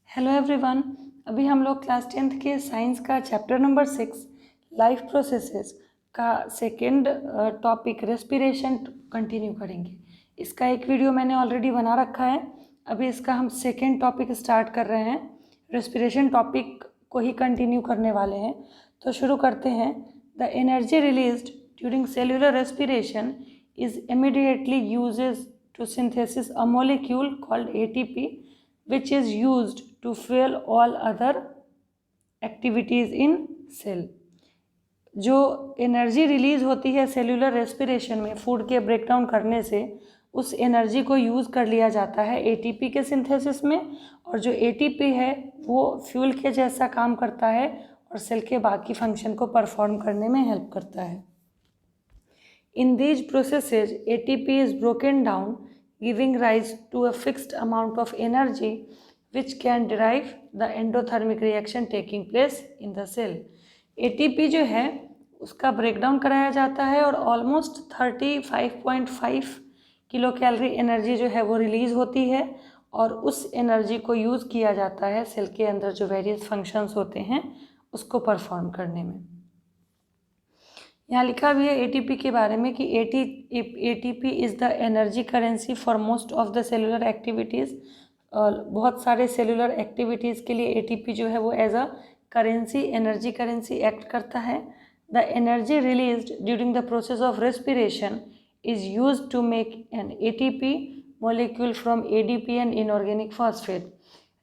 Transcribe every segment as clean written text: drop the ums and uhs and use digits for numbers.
Hello everyone. अभी हम लोग क्लास 10th के साइंस का चैप्टर नंबर 6 लाइफ प्रोसेसेस का सेकेंड टॉपिक रेस्पिरेशन कंटिन्यू करेंगे। इसका एक वीडियो मैंने ऑलरेडी बना रखा है। अभी इसका हम सेकेंड टॉपिक स्टार्ट कर रहे हैं। रेस्पिरेशन टॉपिक को ही कंटिन्यू करने वाले हैं। तो शुरू करते हैं। The energy released during cellular respiration is immediately uses to synthesis a molecule called ATP which is used to fuel all other activities in cell। जो एनर्जी रिलीज होती है सेल्यूलर रेस्पिरेशन में फूड के ब्रेकडाउन करने से, उस energy को use कर लिया जाता है ATP के सिंथेसिस में, और जो ATP है वो फ्यूल के जैसा काम करता है और सेल के बाकी फंक्शन को परफॉर्म करने में हेल्प करता है। In these processes, ATP is broken down, giving rise to a fixed amount of energy which can derive the endothermic reaction taking place in the cell। ATP जो है उसका ब्रेकडाउन कराया जाता है और ऑलमोस्ट 35.5 किलो कैलोरी एनर्जी जो है वो रिलीज़ होती है, और उस एनर्जी को यूज़ किया जाता है सेल के अंदर जो वेरियस फंक्शंस होते हैं उसको परफॉर्म करने में। यहाँ लिखा भी है ATP के बारे में कि ATP is the energy currency for most of the cellular activities. बहुत सारे सेलुलर एक्टिविटीज़ के लिए ATP जो है वो as a currency, energy currency act करता है। The energy released during the process of respiration is used to make an ATP molecule from ADP and inorganic phosphate.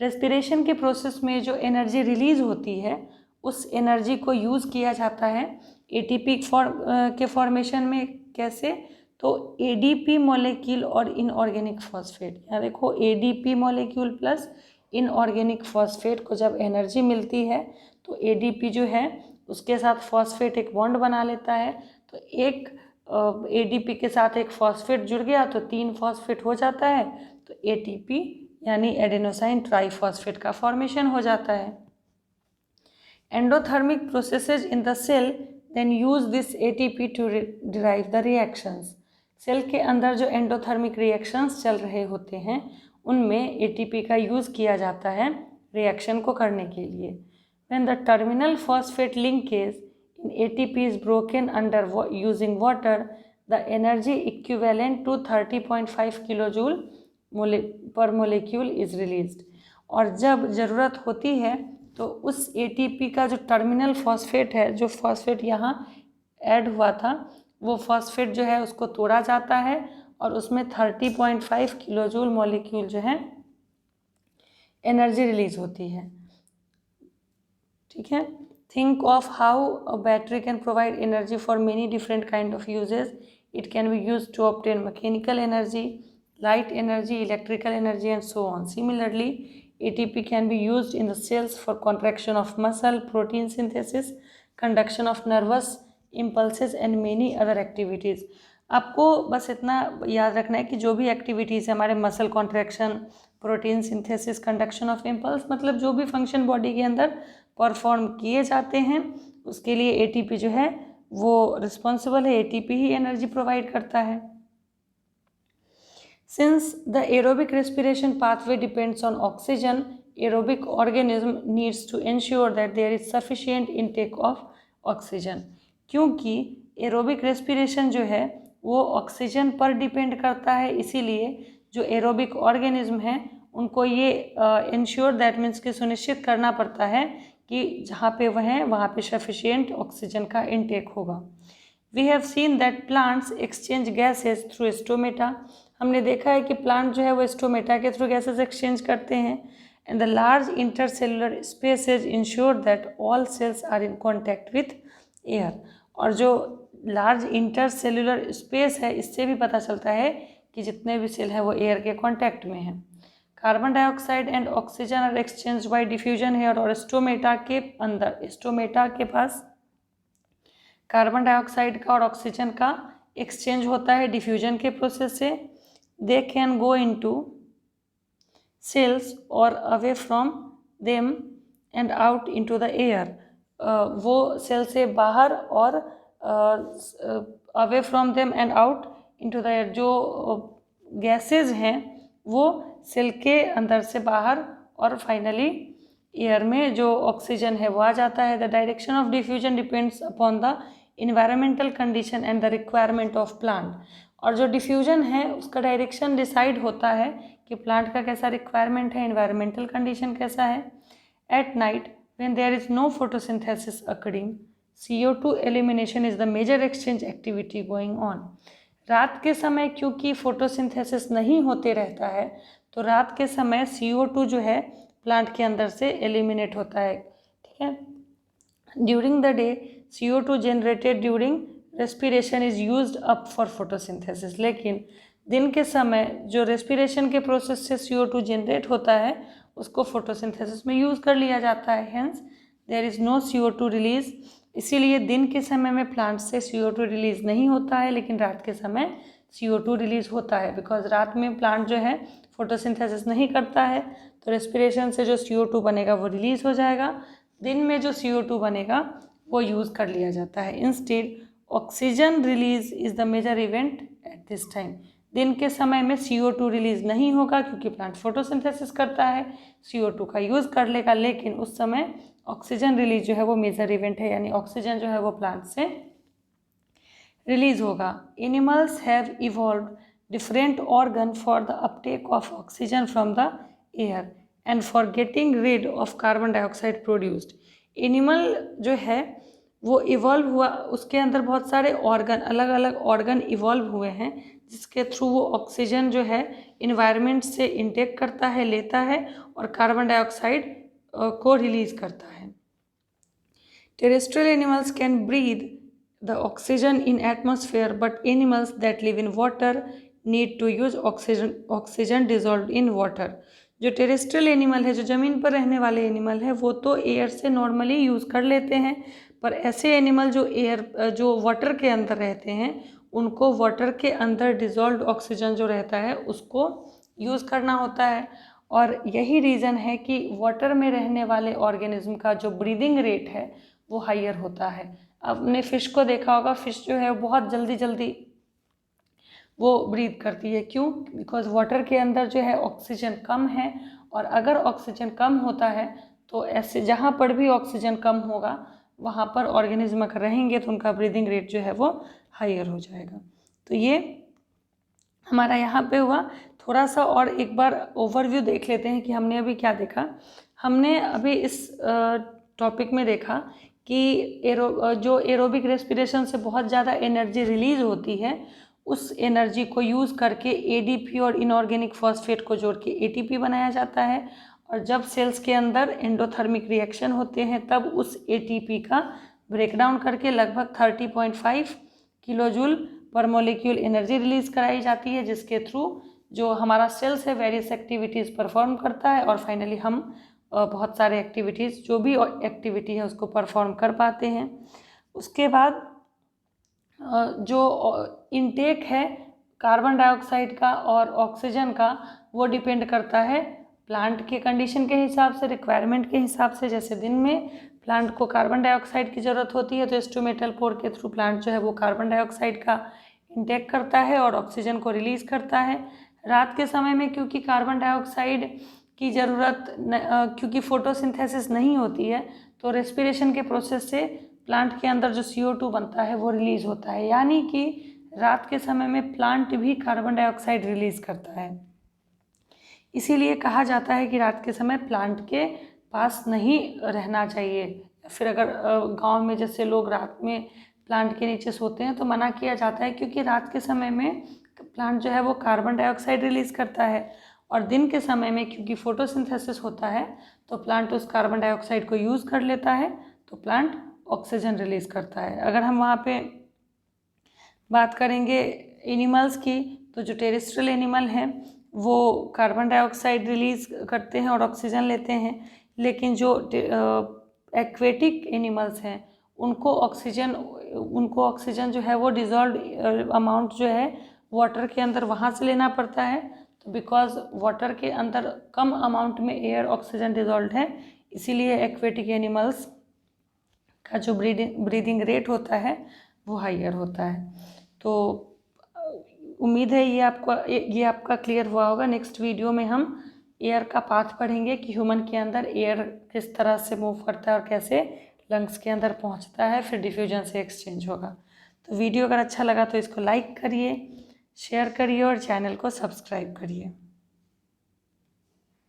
Respiration के प्रोसेस में जो एनर्जी रिलीज होती है उस एनर्जी को use किया जाता है ATP के फॉर्मेशन में। कैसे? तो ADP मॉलिक्यूल और इनऑर्गेनिक फॉस्फेट, यहाँ देखो ADP molecule plus inorganic phosphate को जब एनर्जी मिलती है तो ADP जो है उसके साथ फॉस्फेट एक बॉन्ड बना लेता है। तो एक ADP के साथ एक फॉस्फेट जुड़ गया तो 3 फॉस्फेट हो जाता है, तो ATP यानी एडेनोसाइन ट्राइफॉस्फेट का फॉर्मेशन हो जाता है। Endothermic processes in the cell then use this ATP to derive the reactions. Cell के अंदर जो एंडोथर्मिक रिएक्शंस चल रहे होते हैं उनमें ATP का यूज़ किया जाता है रिएक्शन को करने के लिए। When the terminal phosphate linkage in ATP is broken under using water, the energy equivalent to 30.5 kilojoule per molecule is released। और जब ज़रूरत होती है तो उस ATP का जो टर्मिनल फॉस्फेट है, जो फॉस्फेट यहाँ ऐड हुआ था, वो फॉस्फेट जो है उसको तोड़ा जाता है और उसमें 30.5 किलोजूल मॉलिक्यूल जो है एनर्जी रिलीज होती है। ठीक है। Think of how a battery can provide energy for many different kind of uses. It can be used to obtain mechanical energy, light energy, electrical energy, and so on. Similarly, ATP can be used in the cells for contraction of muscle, protein synthesis, conduction of nervous impulses, and many other activities. आपको बस इतना याद रखना है कि जो भी activities है हमारे muscle contraction, protein synthesis, conduction of impulse, मतलब जो भी फंक्शन बॉडी के अंदर परफॉर्म किए जाते हैं उसके लिए ATP जो है वो रिस्पॉन्सिबल है। ATP ही एनर्जी प्रोवाइड करता है। Since the aerobic respiration pathway depends on oxygen, aerobic organism needs to ensure that there is sufficient intake of oxygen. क्योंकि एरोबिक रेस्पिरेशन जो है वो ऑक्सीजन पर डिपेंड करता है, इसीलिए जो एरोबिक ऑर्गेनिज्म है उनको ये इंश्योर दैट मीन्स कि सुनिश्चित करना पड़ता है कि जहाँ पे वह हैं वहाँ पे सफिशिएंट ऑक्सीजन का इनटेक होगा। We have seen that plants exchange gases through stomata. हमने देखा है कि प्लांट जो है वो स्टोमेटा के थ्रू गैसेज एक्सचेंज करते हैं। And the large intercellular spaces ensure that all cells are in contact with air. और जो लार्ज इंटरसेलुलर स्पेस है इससे भी पता चलता है कि जितने भी सेल हैं वो एयर के कॉन्टैक्ट में हैं। Carbon dioxide and oxygen are exchange by diffusion है, और स्टोमेटा के अंदर, स्टोमेटा के पास कार्बन डाइऑक्साइड का और ऑक्सीजन का एक्सचेंज होता है डिफ्यूजन के प्रोसेस से। They can go into cells और away from them and out into the air. वो सेल से बाहर और away from them and out into the air. जो गैसेज हैं वो सेल के अंदर से बाहर और फाइनली एयर में जो ऑक्सीजन है वो आ जाता है। The direction of diffusion depends upon the environmental condition and the requirement of plant. और जो डिफ्यूजन है उसका डायरेक्शन डिसाइड होता है कि प्लांट का कैसा रिक्वायरमेंट है, इन्वायरमेंटल कंडीशन कैसा है। At night when there is no photosynthesis occurring, CO2 elimination is the major exchange activity going on. रात के समय क्योंकि फोटोसिंथेसिस नहीं होते रहता है तो रात के समय CO2 जो है प्लांट के अंदर से एलिमिनेट होता है, ठीक है। During the day CO2 generated during respiration is used up for photosynthesis. लेकिन दिन के समय जो रेस्पिरेशन के प्रोसेस से CO2 जनरेट होता है उसको फोटोसिंथेसिस में यूज़ कर लिया जाता है। Hence there is no CO2 release. इसीलिए दिन के समय में प्लांट से CO2 रिलीज नहीं होता है, लेकिन रात के समय CO2 रिलीज होता है। बिकॉज रात में प्लांट जो है फोटोसिंथेसिस नहीं करता है तो रेस्पिरेशन से जो CO2 बनेगा वो रिलीज हो जाएगा। दिन में जो CO2 बनेगा वो यूज़ कर लिया जाता है। Instead oxygen release is the major event at this time. दिन के समय में CO2 रिलीज नहीं होगा क्योंकि प्लांट फोटोसिंथेसिस करता है, CO2 का यूज़ कर लेगा, लेकिन उस समय ऑक्सीजन रिलीज जो है वो मेजर इवेंट है, यानी ऑक्सीजन जो है वो प्लांट से रिलीज होगा। Animals have evolve different organ for the uptake of oxygen from the air and for getting rid of carbon dioxide produced. Animal जो है वो इवॉल्व हुआ, उसके अंदर बहुत सारे ऑर्गन, अलग अलग ऑर्गन इवॉल्व हुए हैं जिसके थ्रू वो ऑक्सीजन जो है इन्वायरमेंट से इंटेक करता है, लेता है और कार्बन डाइऑक्साइड को रिलीज करता है। Terrestrial animals can breathe the oxygen in atmosphere but animals that live in water need to use oxygen dissolve in water. जो टेरेस्ट्रियल एनिमल है, जो ज़मीन पर रहने वाले एनिमल है, वो तो एयर से नॉर्मली यूज़ कर लेते हैं, पर ऐसे एनिमल जो वाटर के अंदर रहते हैं उनको वाटर के अंदर डिजॉल्व ऑक्सीजन जो रहता है उसको यूज़ करना होता है। और यही रीज़न है कि वाटर में रहने वाले ऑर्गेनिज्म का जो ब्रीदिंग रेट है वो हायर होता है। आपने फ़िश को देखा होगा, फ़िश जो है बहुत जल्दी जल्दी वो ब्रीथ करती है। क्यों? बिकॉज वाटर के अंदर जो है ऑक्सीजन कम है, और अगर ऑक्सीजन कम होता है तो ऐसे जहाँ पर भी ऑक्सीजन कम होगा वहाँ पर ऑर्गेनिज्म अगर रहेंगे तो उनका ब्रीदिंग रेट जो है वो हायर हो जाएगा। तो ये हमारा यहाँ पे हुआ। थोड़ा सा और एक बार ओवरव्यू देख लेते हैं कि हमने अभी क्या देखा। हमने अभी इस टॉपिक में देखा कि जो एरोबिक रेस्पिरेशन से बहुत ज़्यादा एनर्जी रिलीज होती है, उस एनर्जी को यूज़ करके ADP और इनऑर्गेनिक फॉस्फेट को जोड़ के ATP बनाया जाता है। और जब सेल्स के अंदर एंडोथर्मिक रिएक्शन होते हैं तब उस ATP का ब्रेकडाउन करके लगभग 30.5 किलोजूल पर मॉलिक्यूल एनर्जी रिलीज कराई जाती है, जिसके थ्रू जो हमारा सेल्स है वेरियस एक्टिविटीज़ परफॉर्म करता है और फाइनली हम बहुत सारे एक्टिविटीज़, जो भी एक्टिविटी है उसको परफॉर्म कर पाते हैं। उसके बाद जो इनटेक है कार्बन डाइऑक्साइड का और ऑक्सीजन का वो डिपेंड करता है प्लांट के कंडीशन के हिसाब से, रिक्वायरमेंट के हिसाब से। जैसे दिन में प्लांट को कार्बन डाइऑक्साइड की ज़रूरत होती है तो इंस्ट्रूमेंटल पोर के थ्रू प्लांट जो है वो कार्बन डाइऑक्साइड का इंटेक करता है और ऑक्सीजन को रिलीज़ करता है। रात के समय में क्योंकि कार्बन डाइऑक्साइड की ज़रूरत क्योंकि फोटोसिंथेसिस नहीं होती है तो रेस्पिरेशन के प्रोसेस से प्लांट के अंदर जो CO2 बनता है वो रिलीज़ होता है, यानी कि रात के समय में प्लांट भी कार्बन डाइऑक्साइड रिलीज़ करता है। इसीलिए कहा जाता है कि रात के समय प्लांट के पास नहीं रहना चाहिए। फिर अगर गांव में जैसे लोग रात में प्लांट के नीचे सोते हैं तो मना किया जाता है, क्योंकि रात के समय में प्लांट जो है वो कार्बन डाइऑक्साइड रिलीज़ करता है और दिन के समय में क्योंकि फोटोसिंथेसिस होता है तो प्लांट उस कार्बन डाइऑक्साइड को यूज़ कर लेता है, तो प्लांट ऑक्सीजन रिलीज़ करता है। अगर हम वहाँ पे बात करेंगे एनिमल्स की, तो जो टेरेस्ट्रियल एनिमल हैं वो कार्बन डाइऑक्साइड रिलीज़ करते हैं और ऑक्सीजन लेते हैं, लेकिन जो एक्वेटिक एनिमल्स हैं उनको ऑक्सीजन जो है वो डिज़ोल्व अमाउंट जो है वाटर के अंदर वहाँ से लेना पड़ता है। तो बिकॉज वाटर के अंदर कम अमाउंट में एयर ऑक्सीजन डिज़ोल्व है, इसीलिए एक्वेटिक एनिमल्स का जो ब्रीदिंग रेट होता है वो हायर होता है। तो उम्मीद है ये आपका क्लियर हुआ होगा। नेक्स्ट वीडियो में हम एयर का पाथ पढ़ेंगे कि ह्यूमन के अंदर एयर किस तरह से मूव करता है और कैसे लंग्स के अंदर पहुंचता है, फिर डिफ्यूजन से एक्सचेंज होगा। तो वीडियो अगर अच्छा लगा तो इसको लाइक करिए, शेयर करिए और चैनल को सब्सक्राइब करिए।